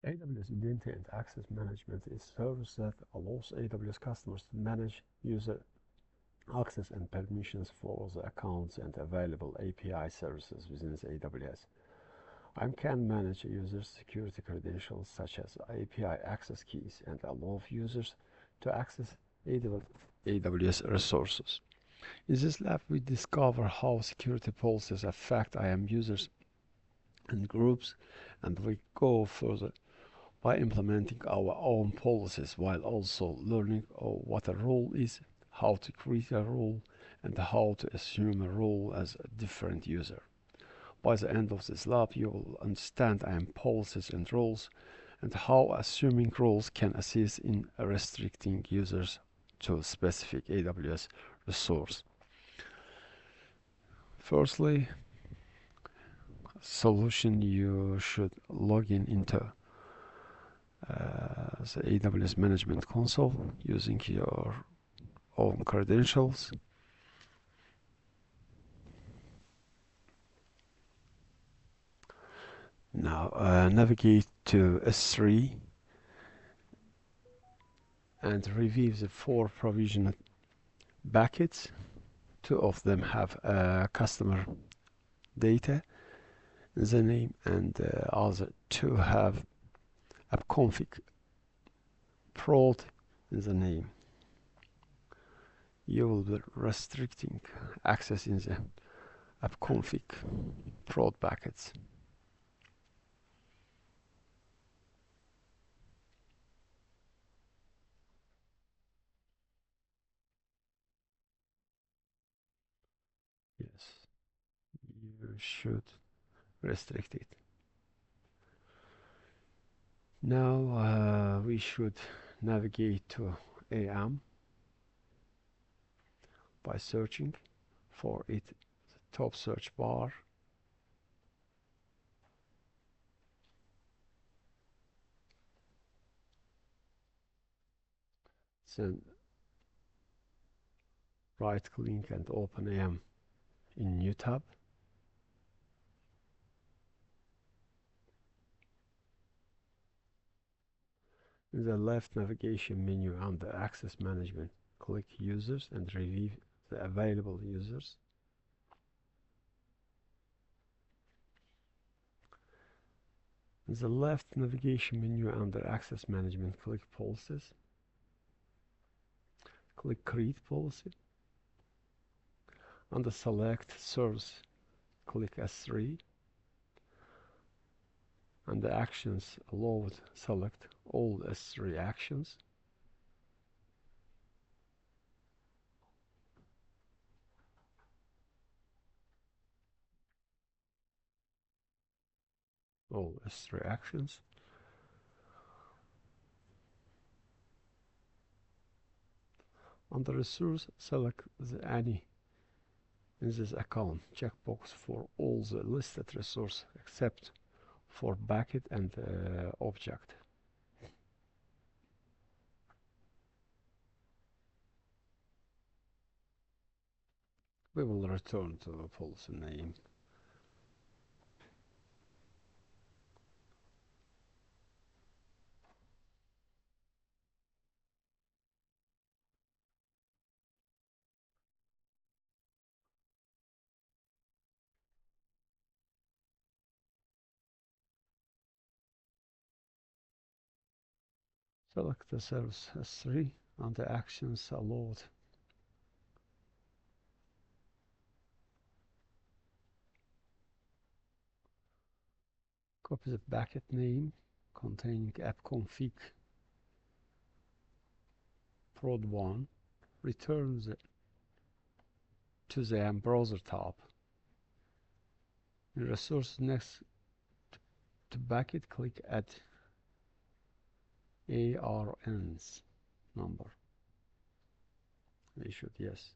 AWS Identity and Access Management is a service that allows AWS customers to manage user access and permissions for the accounts and available API services within the AWS. IAM can manage users' security credentials such as API access keys and allow users to access AWS resources. In this lab, we discover how security policies affect IAM users and groups, and we go further by implementing our own policies while also learning what a role is, how to create a role, and how to assume a role as a different user. By the end of this lab, you will understand IAM policies and roles and how assuming roles can assist in restricting users to a specific AWS resource. Firstly, solution you should log in into the AWS Management Console using your own credentials. Now navigate to S3 and review the 4 provisioned buckets. 2 of them have customer data in the name, and the other 2 have appconfig prod in the name. You will be restricting access in the appconfig prod buckets. Yes, you should restrict it. Now we should navigate to IAM by searching for it, the top search bar. Then right click and open IAM in new tab. In the left navigation menu under Access Management, click Users and review the available users. In the left navigation menu under Access Management, click Policies. Click Create Policy. Under Select Service, click S3. Under Actions Allowed, select all S3 actions. All S3 actions. Under Resource, select the any in this account checkbox for all the listed resources except for bucket and object. We will return to the policy name. Select the service S3 under Actions Allowed. Copy the bucket name containing appconfig prod1. Return to the browser tab. In resource next to bucket, click Add ARNs number. We should, yes.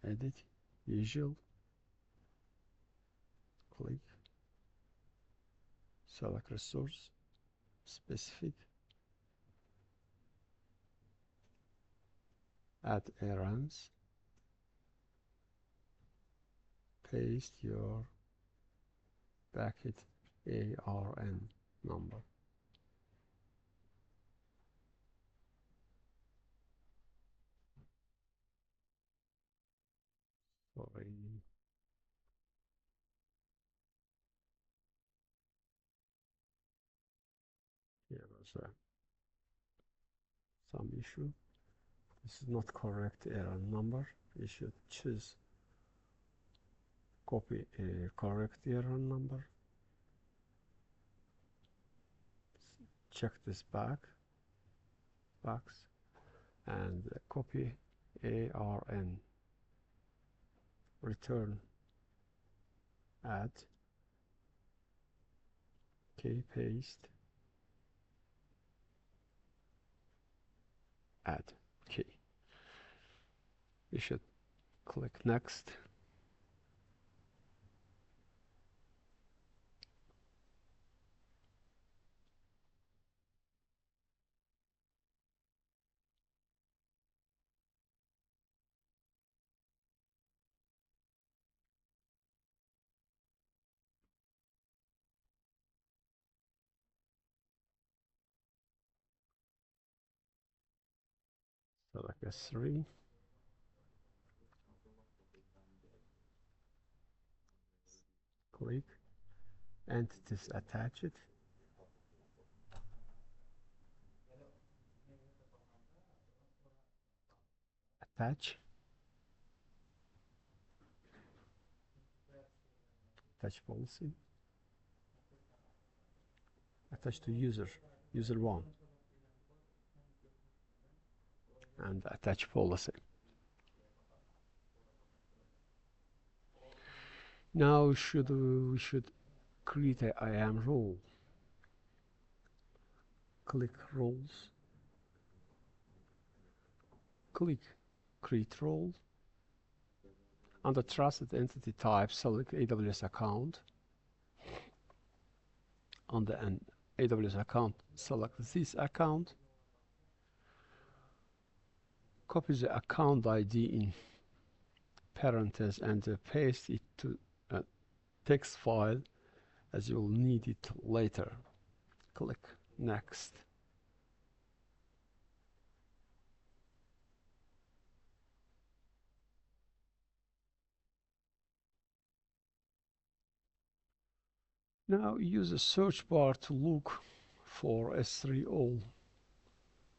Edit, usual, click, select resource, specific, add ARNs, paste your bracket ARN number. Sorry. Here was some issue. This is not correct ARN number. You should choose copy a correct ARN number. Check this box and copy ARN. Return add. Okay, paste. Add. Okay. You should click next. Select S3. Click. Entities attach it. Attach. Attach policy. Attach to user 1. And attach policy. Now we should create a IAM role. Click roles. Click create role. Under trusted entity type, select AWS account. Under an AWS account, select this account. Copy the account ID in parentheses and paste it to a text file as you will need it later. Click next. Now use the search bar to look for S3 all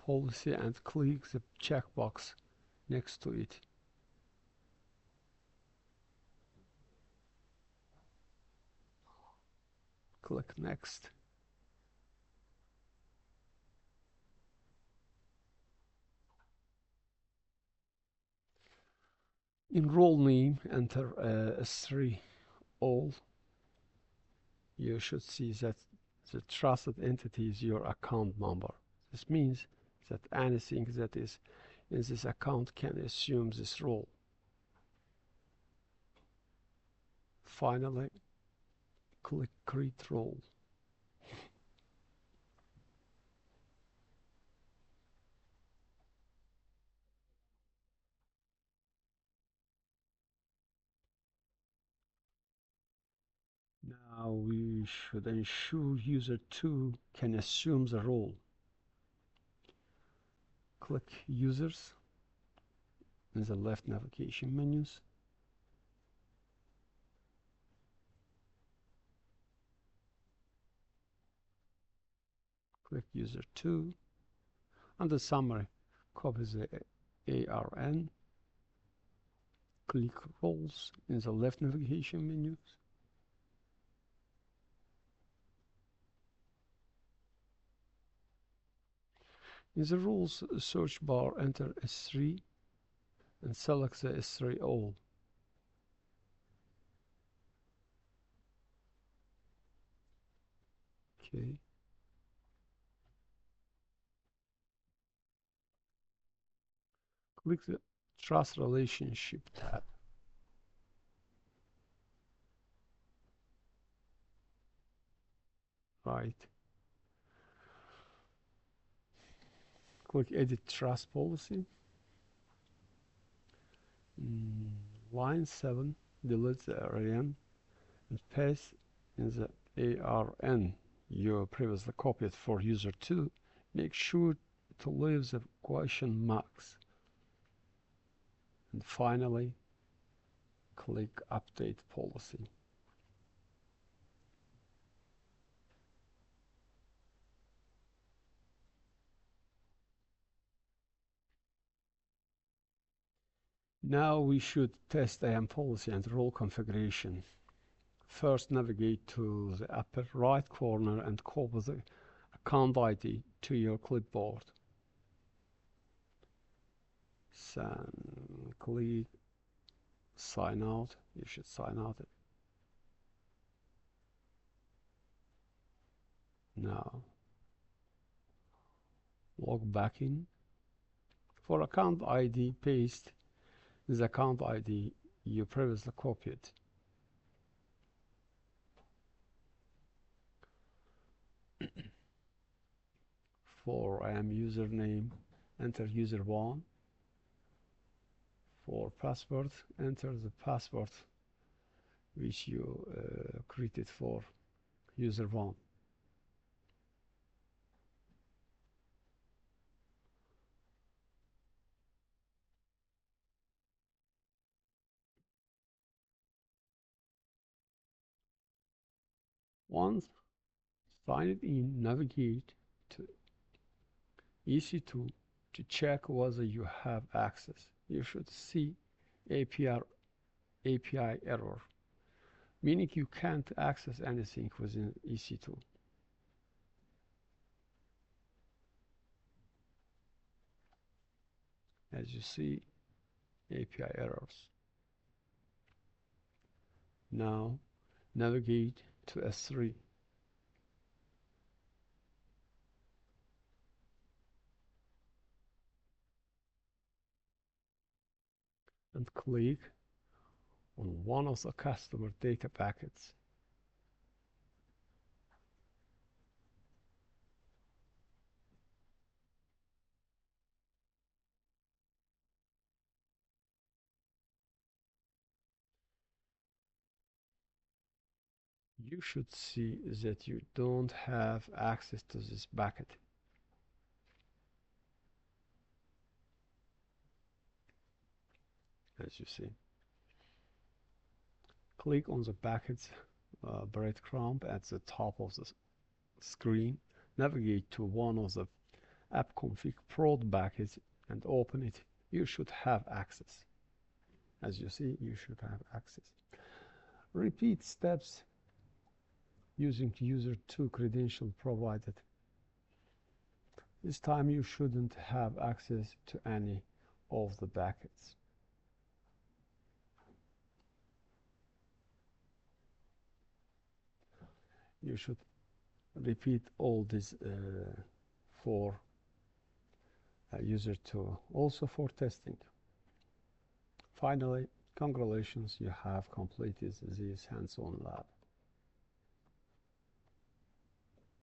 policy and click the checkbox next to it. Click next. In role name, enter S3 all. You should see that the trusted entity is your account number. This means that anything that is in this account can assume this role. Finally, click create role. Now we should ensure user 2 can assume the role. Click users in the left navigation menus. Click user 2. Under summary, copy the ARN. Click roles in the left navigation menus. In the roles search bar, enter S3 and select the S3 all. Okay. Click the Trust Relationship tab. Right. Click Edit Trust Policy. Line 7, delete the ARN and paste in the ARN you previously copied for user 2, make sure to leave the question marks. And finally, click Update Policy. Now we should test IAM policy and role configuration. First, navigate to the upper right corner and copy the account ID to your clipboard. Then click Sign Out. You should sign out it. Now, log back in. For account ID, paste the account ID you previously copied. For IAM username, enter user1. For password, enter the password which you created for user1. Once signed in, navigate to EC2 to check whether you have access. You should see API error, meaning you can't access anything within EC2. As you see, API errors. Now navigate to S3. And click on one of the customer data packets. You should see that you don't have access to this packet. As you see, click on the packets breadcrumb at the top of the screen, navigate to one of the appconfig prod packets and open it. You should have access. As you see, you should have access. Repeat steps using user 2 credential provided. This time you shouldn't have access to any of the packets. You should repeat all this for user 2, also for testing. Finally, congratulations, you have completed this hands-on lab.